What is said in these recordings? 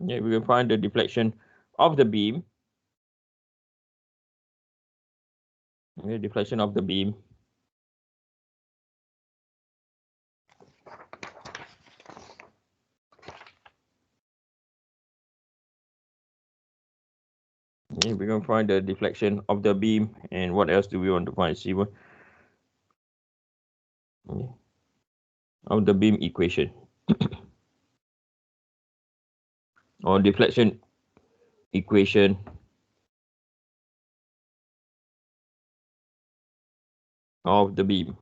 Okay, we will find the deflection of the beam. Okay, deflection of the beam. Okay, we're going to find the deflection of the beam. And what else do we want to find? C1 okay, of the beam equation. Or deflection equation of the beam.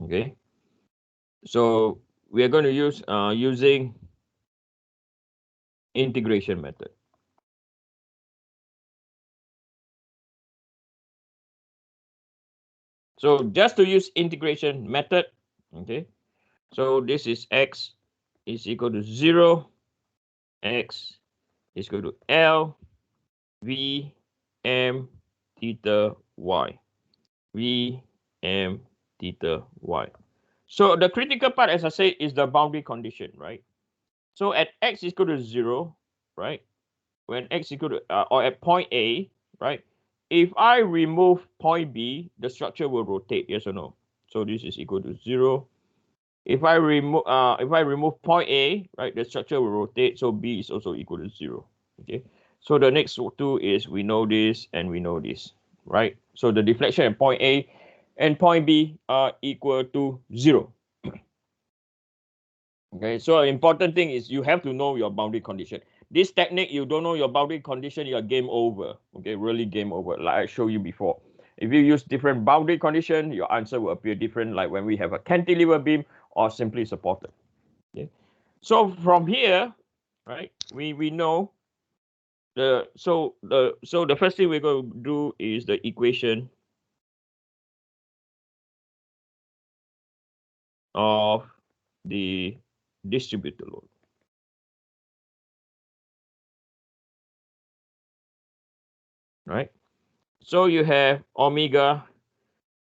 Okay, so we are going to use using integration method. So just to use integration method, okay, so this is x is equal to 0, x is equal to L V M theta y, V M theta y. So the critical part, as I say, is the boundary condition, right? So at x is equal to 0, right? When x is equal to, or at point A, right? If I remove point B, the structure will rotate, yes or no? So this is equal to 0. If I remove point A, right, the structure will rotate, so B is also equal to 0. Okay. So the next two is we know this and we know this, right? So the deflection at point A and point B are equal to 0. Okay, so an important thing is you have to know your boundary condition. This technique, you don't know your boundary condition, you are game over. Okay, really game over, like I showed you before. If you use different boundary condition, your answer will appear different, like when we have a cantilever beam or simply supported. Okay, so from here, right, we know the the first thing we're going to do is the equation of the distributed load. Right, so you have omega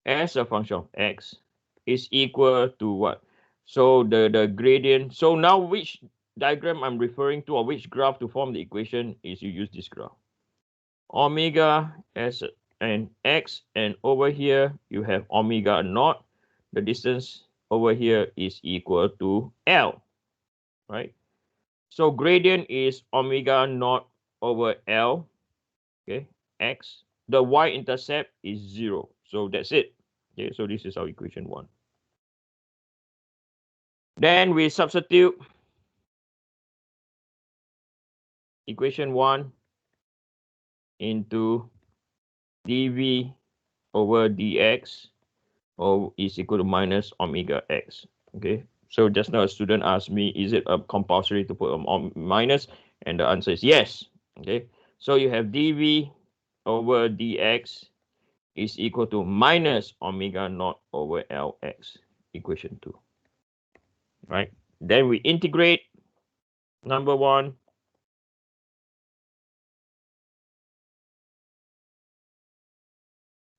as a function of x is equal to what? So the gradient. So now which diagram I'm referring to, or which graph to form the equation, is you use this graph. Omega as an x, and over here you have omega naught. The distance over here is equal to L, right? So gradient is omega naught over L, okay, x. The y-intercept is 0. So that's it. Okay, so this is our equation 1. Then we substitute equation 1 into dv over dx, or is equal to minus omega x. Okay, so just now a student asked me, is it compulsory to put a minus? And the answer is yes. Okay, so you have dv over dx is equal to minus omega naught over lx, equation 2. Right, then we integrate number 1.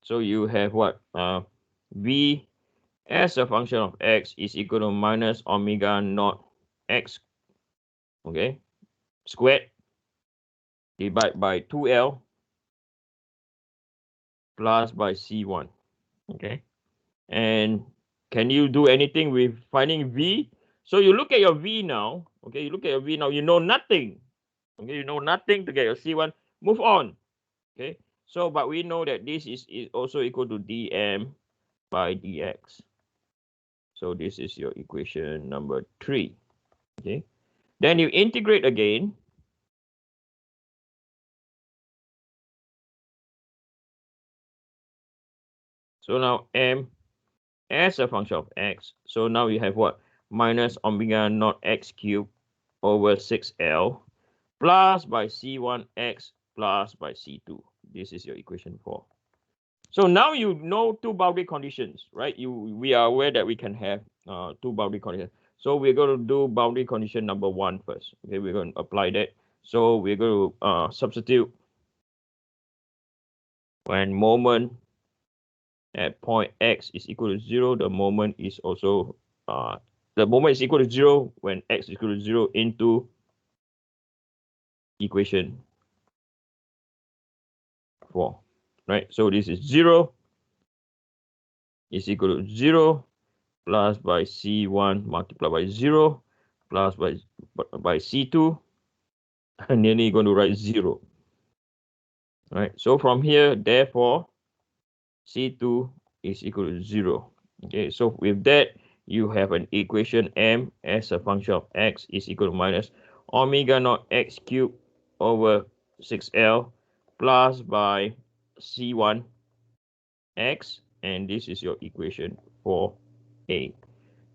So you have what? V as a function of x is equal to minus omega naught x, okay, squared, divided by 2L plus by C1, okay. And can you do anything with finding V? So you look at your V now, okay, you look at your V now, you know nothing, okay, you know nothing to get your C1, move on, okay. So, but we know that this is also equal to dm by dx. So this is your equation number 3, okay. Then you integrate again. So now m as a function of x. So now you have what? Minus omega naught x cubed over 6L plus by C1x plus by C2. This is your equation 4. So now you know two boundary conditions, right? We are aware that we can have two boundary conditions. So we're going to do boundary condition number 1 first. Okay, we're going to apply that. So we're going to substitute when moment at point x is equal to 0, the moment is also the moment is equal to 0 when x is equal to 0 into equation 4, right? So this is 0 is equal to 0 plus by C1 multiplied by 0 plus by C2, and nearly going to write 0, right? So from here, therefore, C2 is equal to 0. Okay, so with that, you have an equation M as a function of X is equal to minus omega naught X cubed over 6L plus by C1 X, and this is your equation 4A.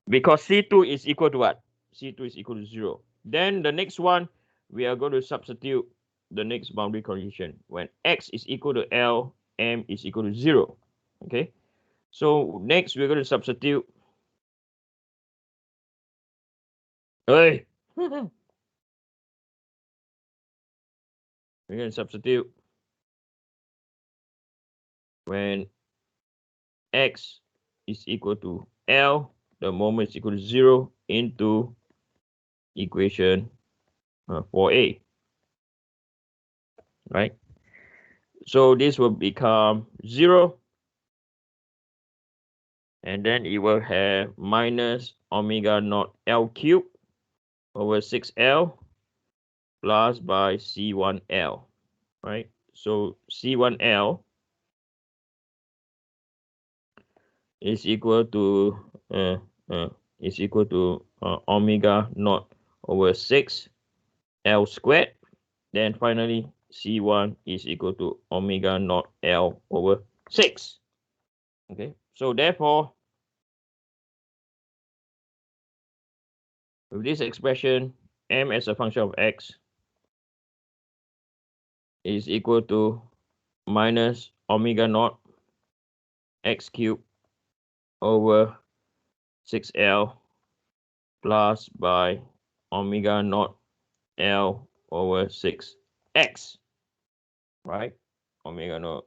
Because C2 is equal to what? C2 is equal to 0. Then the next one, we are going to substitute the next boundary condition. When X is equal to L, M is equal to 0. Okay. So next, we're going to substitute. Hey! We're going to substitute when X is equal to L, the moment is equal to 0 into equation 4A. Right? So this will become 0. And then it will have minus omega naught L cubed over 6L plus by C1L, right? So C1L is equal to omega naught over 6L squared. Then finally, C1 is equal to omega naught L over 6. Okay, so therefore, with this expression, M as a function of X is equal to minus omega naught X cubed over 6L plus by omega naught L over 6X, right? Omega naught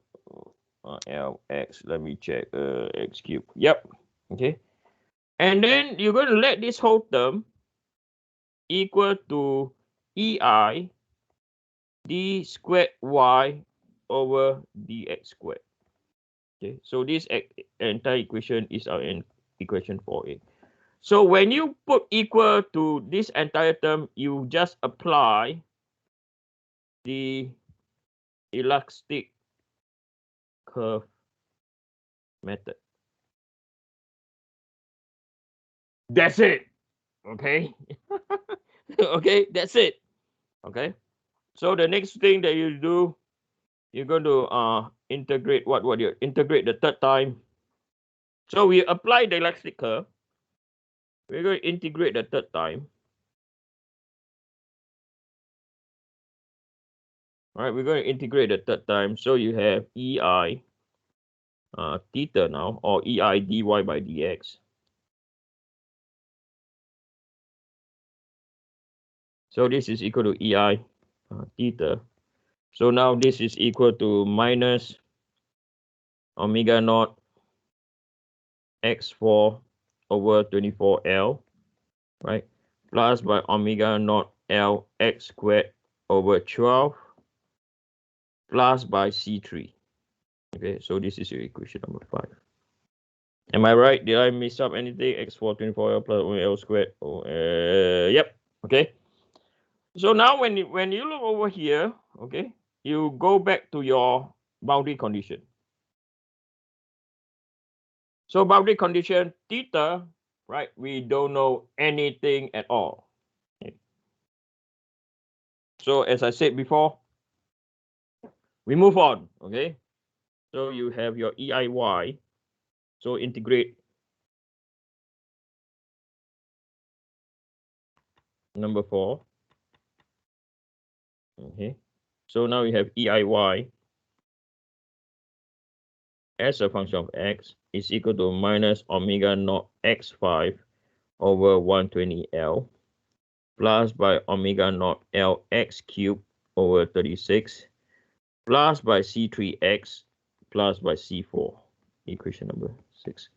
L X, let me check, X cubed, yep, okay. And then you're going to let this whole term equal to EI d squared Y over dx squared. Okay, so this entire equation is our equation 4A. So when you put equal to this entire term, you just apply the elastic curve method. That's it. Okay. Okay, that's it. Okay. So the next thing that you do, you're going to integrate what you integrate the third time. So we apply the elastic curve. We're going to integrate the third time. All right, we're going to integrate the third time. So you have EI theta now, or EI dy by dx. So this is equal to EI theta. So now this is equal to minus omega naught x4 over 24L, right? Plus by omega naught L x squared over 12 plus by C3. Okay, so this is your equation number 5. Am I right? Did I miss up anything? X4 24L plus L squared. Oh, yep. Okay. So now when you look over here, okay, you go back to your boundary condition. So boundary condition theta, right? We don't know anything at all. Okay. So as I said before, we move on. Okay. So you have your EIY. So integrate number 4. Okay. So now we have EIY as a function of x is equal to minus omega naught x5 over 120L plus by omega naught L x cubed over 36 plus by C3x plus by C4, equation number 6.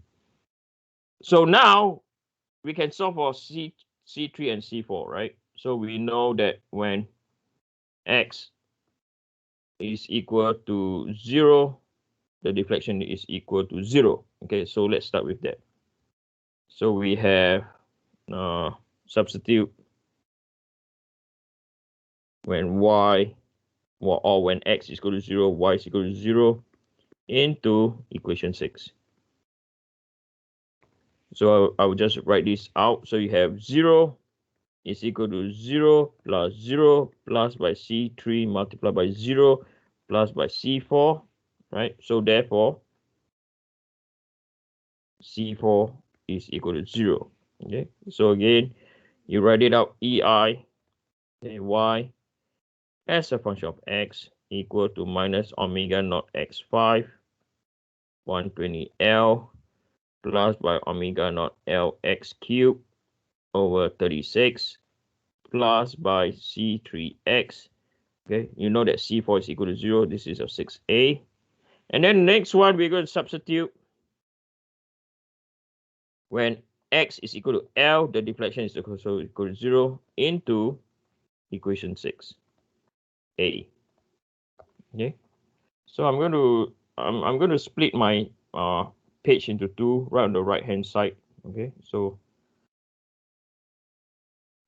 So now we can solve for C3 and C4, right? So we know that when x is equal to 0, the deflection is equal to 0. Okay, so let's start with that. So we have substitute when y or when x is equal to 0, y is equal to 0 into equation 6. So I will just write this out. So you have 0 is equal to 0 plus 0 plus by C3 multiplied by 0 plus by C4, right? So therefore, C4 is equal to 0. Okay, so again, you write it out, EI, okay, y as a function of x equal to minus omega naught x5, 120L plus by omega naught Lx cubed over 36 plus by C3x. Okay, you know that C4 is equal to 0. This is a 6a. And then the next one, we're going to substitute when x is equal to L, the deflection is equal to 0 into equation 6a. Okay, so I'm going to split my page into two, right on the right hand side. Okay, so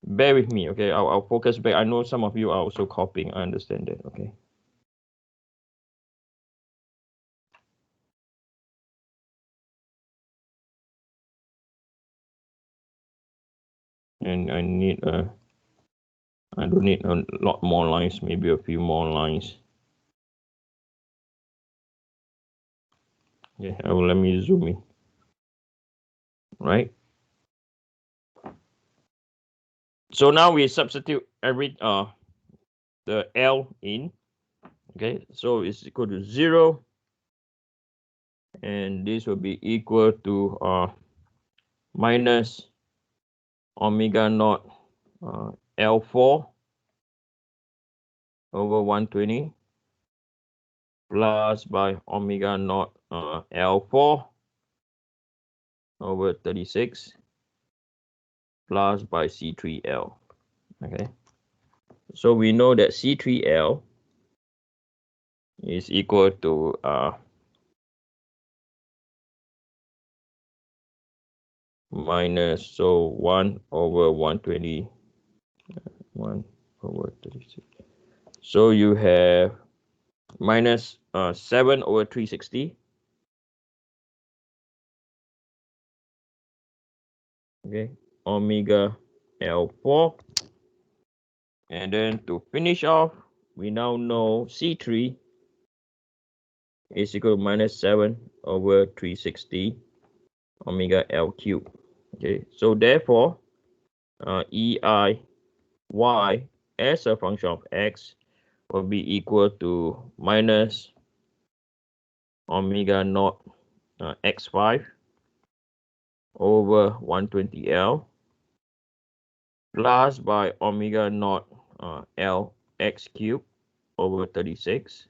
bear with me. Okay, I'll focus back. I know some of you are also copying. I understand that. Okay. And I don't need a lot more lines, maybe a few more lines. Okay, let me zoom in. Right. So now we substitute every the L in. Okay, so it's equal to 0, and this will be equal to minus omega naught L4 over 120 plus by omega naught L4 over 36 plus by C3L. Okay, so we know that C3L is equal to minus, so 1 over 120, 1 over 36. So you have minus 7 over 360. Okay, omega L4. And then to finish off, we now know C3 is equal to minus 7 over 360 omega L cubed. Okay, so therefore, EI y as a function of x will be equal to minus omega naught x5 over 120L plus by omega naught L x cubed over 36,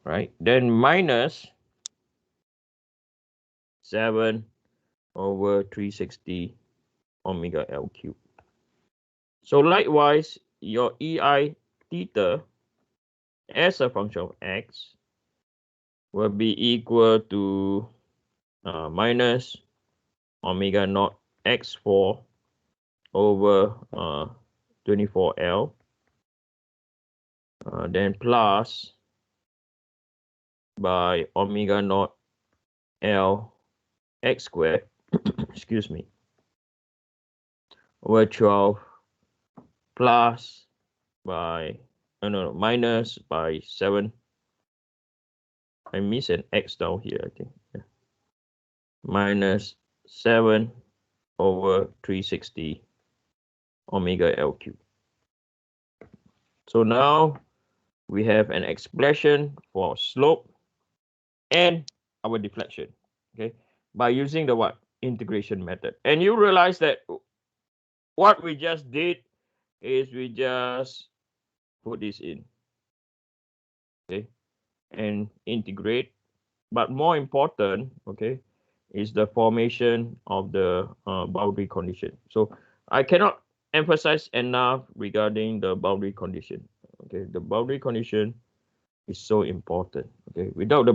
right? Then minus 7 over 360 omega L cubed. So likewise, your EI theta as a function of x will be equal to minus omega naught x4 over 24L, then plus by omega naught L x squared, excuse me, over 12 plus by, minus by 7. I miss an x down here, I think. Yeah. Minus 7 over 360 omega L cubed. So now we have an expression for slope and our deflection, okay, by using the what? Integration method. And you realize that what we just did is we just put this in, okay, and integrate. But more important, okay, is the formation of the boundary condition. So I cannot emphasize enough regarding the boundary condition. Okay, the boundary condition is so important. Okay, without the